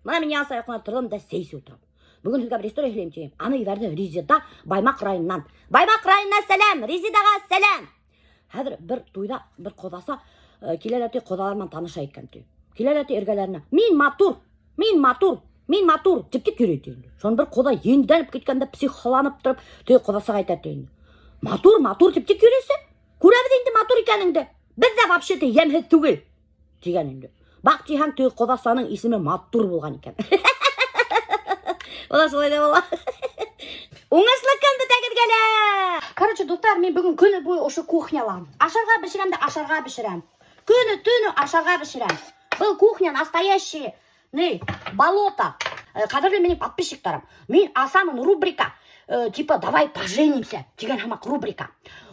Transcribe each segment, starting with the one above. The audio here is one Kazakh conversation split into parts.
Мына мен ясы айқына тұрдым да сейсі отырым. Бүгін сізге бір история сөйлеймін. Аны иверді Ризида Баймақ райынан. Баймақ райынан сәлем, Ризидаға сәлем. Хәзір бір тойда бір қодаса келеләте қодалармен таныша екен. Келеләте ергелеріне мен матур тіпті көреді. Соны бір қода енденіп кеткенде психоланып тұрып, той қодасыға айтады. Матур тіпті көресі? Көрәбі енді матур екеніңді. Біз де вообще-то емхет түгел. Деген енді. Бақ тихан той қодасаның есімі Матур болған екен. Ола солай да бола. Оңашлыққанды тәкіргелі. Короче, достар, мен бүгін күні бойы ошы кухнялам. Ашарға бішірем. Күні-түні ашарға бішірем. Бұл кухня настоящий болото. Қадірлі менің подписчиктарым. Мен асамын рубрика. Типа, давай поженимся. Деген хамақ рубрика.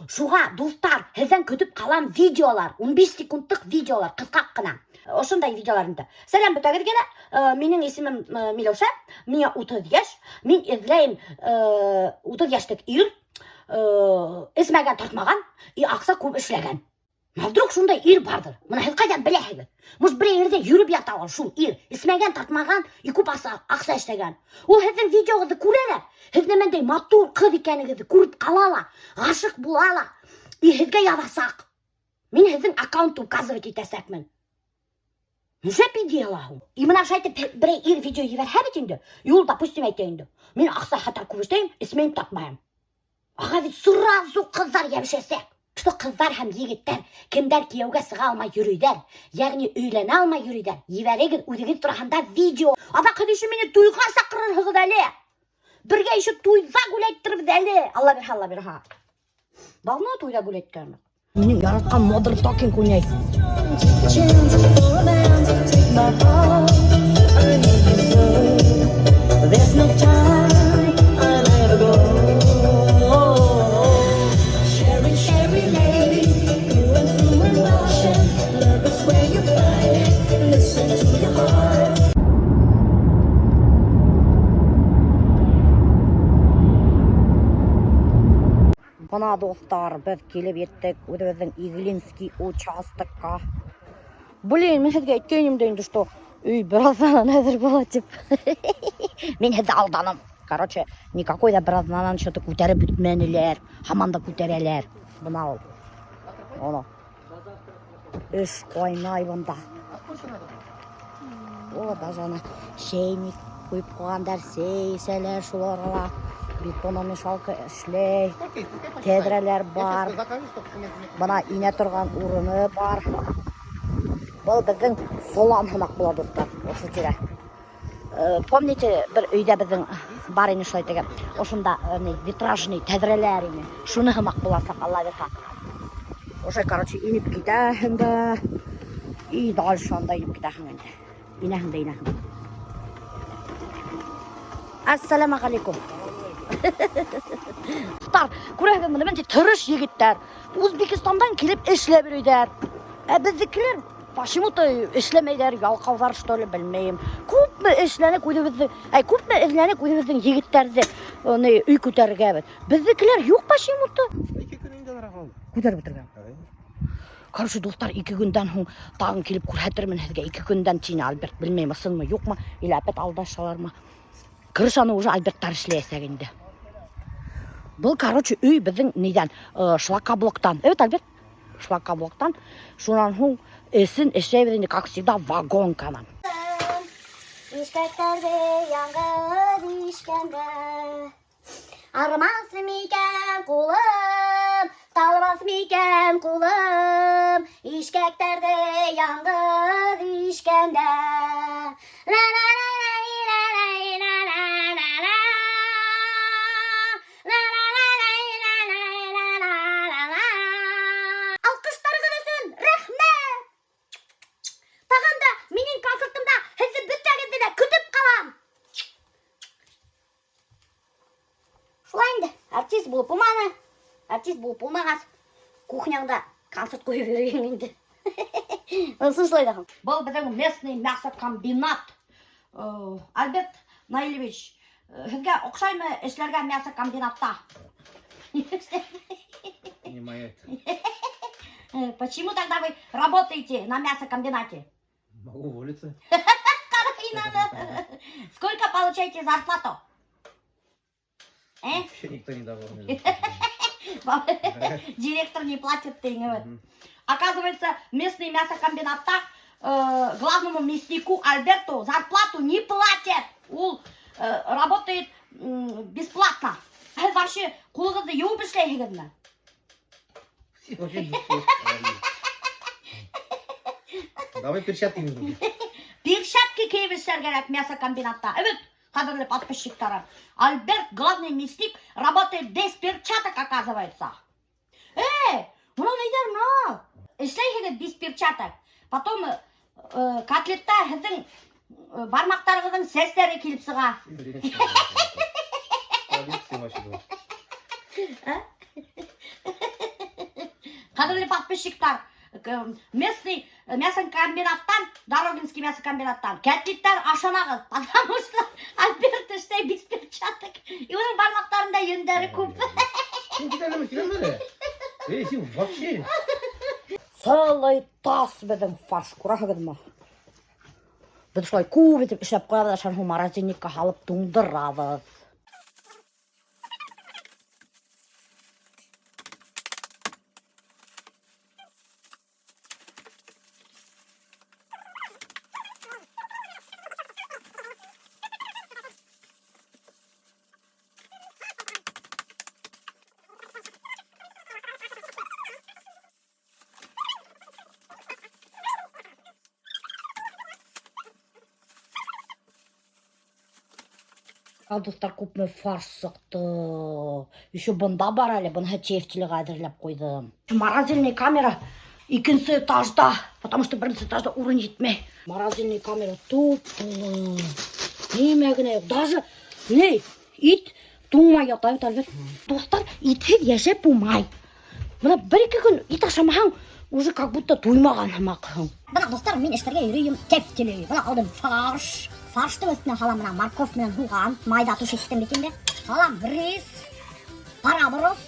Шуға, достар, хәзен көтіп қалам видеолар. 15 секундтық видеолар, қысқақ қына. Осындай видеоларымды. Сәлем бұтағыргені, менің есімім Милоша, мен 30 яш, мен izleyim 30 яштық ир, ісмәген тартмаған, ақса көп ішлеген. Вдруг шундай ир бардыр. Мұна хәз қайдан біләхеді. Мұш бір ерде жүріп ятауын шул ир, ісмәген тартмаған, көп ақса ішлеген. Ол хәздің видеоғызды көрелі, хәзнемендей матур қыз екенігізді көріп қалала, ғашық болала, хәзге ядасақ. Мен хәздің аккаунтты указывать етесәкмін. Нұшап идеялағым. Имына шайды бір ир видео евер хәбетінді, юл допустим әйтейінді. Мен ақса хатар көбіштейім, ісмейім тапмайым. Аға вид сразу қыздар емшесек. Что қыздар һәм егеттер, кемдер кияуға сыға алмай йөрөйдәр, ягъни өйләнә алмай йөрөйдәр. Евәрегез үдегез торганда видео. Ада кадише мине туйга сакырырыгыз әле. Бергә ишеп туйда гүләйттербез әле. Алла бирһа. Давно туйда гүләйткәнмен. Минем яраткан модern talking уйнай. Бана достар, біз келіп еттік өзіміздің Игилинский участокқа. Блин, мен сізге айткенім дейінді, что үй біраздан әзір болады деп. Мен әзі алданым. Короче, никакой да біраздан что-то көтеріп бүтменілер, хаманда көтерелер. Бұна ол. Оны. Үш қойнай бұнда. О, даже шейник қойып қойғандар сейселер шуларыла. Бетономешалка эшлей, тедрелер бар, бана ине тұрған урыны бар. Бұл біздің солан хымақ болады достар, осы жерде. Помните, бір үйде біздің бар ені шылай деген, осында витражный тедрелер ені, шуны хымақ боласақ, Алла берха. Ошай, короче, иніп кетәхінді, и дальше онда иніп кетәхінді. Инәхінді. Ассаламу алейкум. Достар, көрәген мұны мен түріш егіттер. Өзбекистандан келіп ішлеп үрейдер. Біздікілер почему-то ішлемейдер, ялқаудар, что ли, білмейм. Көпмі ішленік өзіміздің егіттерді үй көтерге бет. Біздікілер yok почему-то. 2 күніңден рақалды. Көтеріп бітірген. Короче, достар, 2 күнден hún тағын келіп көрәтірмін әзге. 2 күнден тиіне Альберт білмейм, сын ма, yok ма, или әпет алдашалар ма. Крышаны уже Альберттар ішлейсәгенде. Бұл, короче, үй біздің неден, шлакоблоктан. Evet, Альберт, шлакоблоктан. Шунан hún ісін ішейбедінде, как всегда, вагонканан. Ишкәктерді яңғыр ишкәнді, армас мекен құлым, талмас мекен құлым, ишкәктерді яңғыр ишкәнді. Артист болып болмағас, кухняңда концерт қойып жүргеніңді. Сын шылайдағым. Бұл біздің местный мясокомбинат. Альберт Наилевич, сізге оқшаймы ішлерге мясокомбинатта? Понимает. Почему тогда вы работаете на мясокомбинате? Могу уволиться. не надо. Сколько получаете зарплату? Вообще никто не давал. Директор не платит деньги. Оказывается, местный мясокомбинатта главному мяснику Альберту зарплату не платят. Он работает бесплатно. Вообще, кулгады юб ишлейгідні. Вообще не Давай перчатки не будем. Перчатки киевишler керек мясокомбинатта. Evet, кадрлы подписчиктары. Альберт, главный мясник, работает без перчаток, оказывается. Мына нейдер на? Ишлейгіді без перчаток. Потом котлетта хіздің бармақтарығыздың сестері келіп сыға. Кадрлы подписчиктар, местный мясокомбинаттан, Дорогинский мясокомбинаттан, котлеттар ашанағыз, потому что Альберт іштай без перчаток. И оның бармақтарында ендері көп. Сен кидалемez. Сен вообще. Целый тас бедім фарш құрағыды ма. Біз шылай көп етіп ішіліп қойабыз, шарху морозильникқа халып туңдырабыз. Достар көпме фарш сықты. Еще бұнда бар әлі, бұнға тефтілі қадірлеп қойдым. Морозильный камера екінші этажда, потому что бірінші этажда урын жетме. Морозильный камера топ-толы. Немегіне, даже ит туңмай ятайып тәрбет. Достар, итхет ешеп бұмай. Бұна бір-екі күн ит ашамаң, уже как будто туймаған мақың. Бұна достар, мен іштерге үйрейім тефтілі. Бұна алдым фарш. Фарштың үстіне қалам мына морковь менен хуған, майда туш еттім бекенде. Қалам рис, параброс,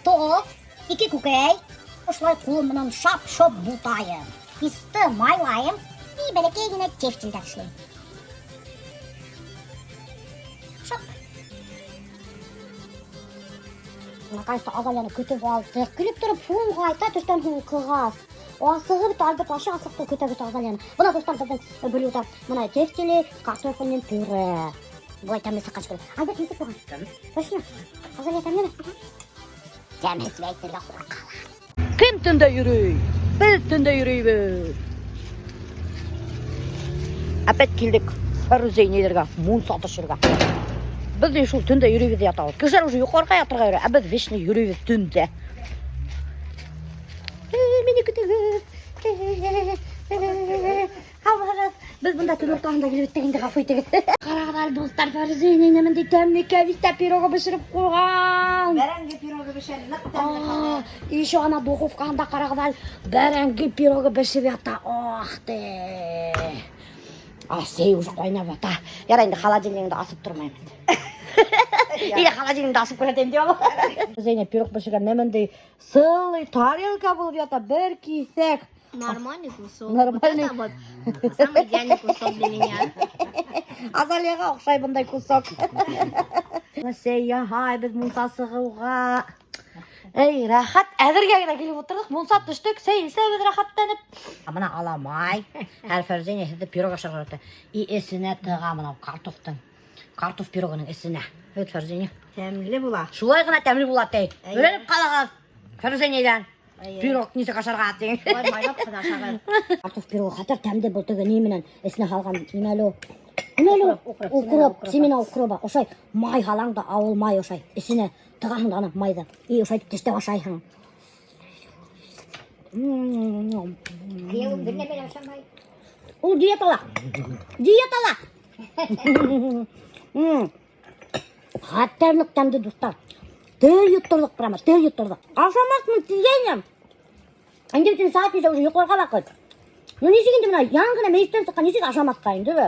тоқ, 2 көкей. Осылай қолым менен шап-шоп бұтайым. Исті майлайым, и бәлекейгіне тефтілдер шлейм. Шоп. Наконец-то Азалияны көтіп алды. Күліп тұрып фуңға айта түстен хуң қығаз. Асығы біті Альберт ашы асықты көтіп Азалияны. Бұна достар біздің бөлуді. Мұна тефтілі, картофелмен пюре. Бұлай тәмесі қашқылы. Альберт несіп бұған? Башына. Азалия тәмені. Тәмесі бәйттерге қорқалар. Кім түнде үйрей? Біз түнде үйрейбіз. Әпет келдік Фәрузейнелерге, мұн сатышырға. Біз де шул түнде үйрейбіз ятауыз. Кішер уже юқорға ятырға үйрей. Біз вешіне үйрейбіз түнде. Мені күтігіз. Біз бұнда түн ортағында келіп өттегенде қафы етегі. Қарағыдар достар, Фәрузейненемін де тәміне кәвиста пирога бішіріп қойған. Бәрәңгі пирога бішіріліп. Еще ана духовканда қарағыдар бәрәңгі пирога бішіп ята. Ох де. Сей уже қойнап ята. Яра енді холодильнигіңді асып тұрмаймын. Или холодильнигіңді асып көретем деп алып. Фәрузейне пирог бішірген немінде сылый тарелка болып ята, бір кисек. Нормальный кусок. Нормальный. Вот это вот самый идеальный кусок для меня. Азалияға ұқсай бұндай кусок. Сей, яхай, біз мұнса сығуға. Эй, рахат, әзірге келіп отырдық. Мұнса түштік, сей, біз рахаттанып. Мұна аламай. Әл Фәрузейне сізді пирог ашырға өтті. И есіне тыға мұнау картофтың. Картоф пирогының есіне. Өт Фәрузейне. Тәмлі бұла. Шулай ғана тәмлі болады дей. Өленіп қалағыз Фәрузейнеден. Пирог несі қашарға аттың. Ой, майлап қадашаған. Картоф пирог қатар тәмді бұлтығы неменен есіне қалған немелі. Немелі укроп, семена укроба. Ошай май қалаңда ауыл май ошай. Есіне тығағында ана майды. И ошай тістеп ашайың. Күйеуім біріне бері ашамай. Ол диетала. Диетала. Хаттарлық тәмді достар. Тел юттырдық прямо, тел юттырдық. Ашамақпын тізгенем. Әнде бүтін саат бесе уже ұйқырға бақыт. Ну несегенде мына яңғына мейістен сыққан несек ашамаққа енді бі.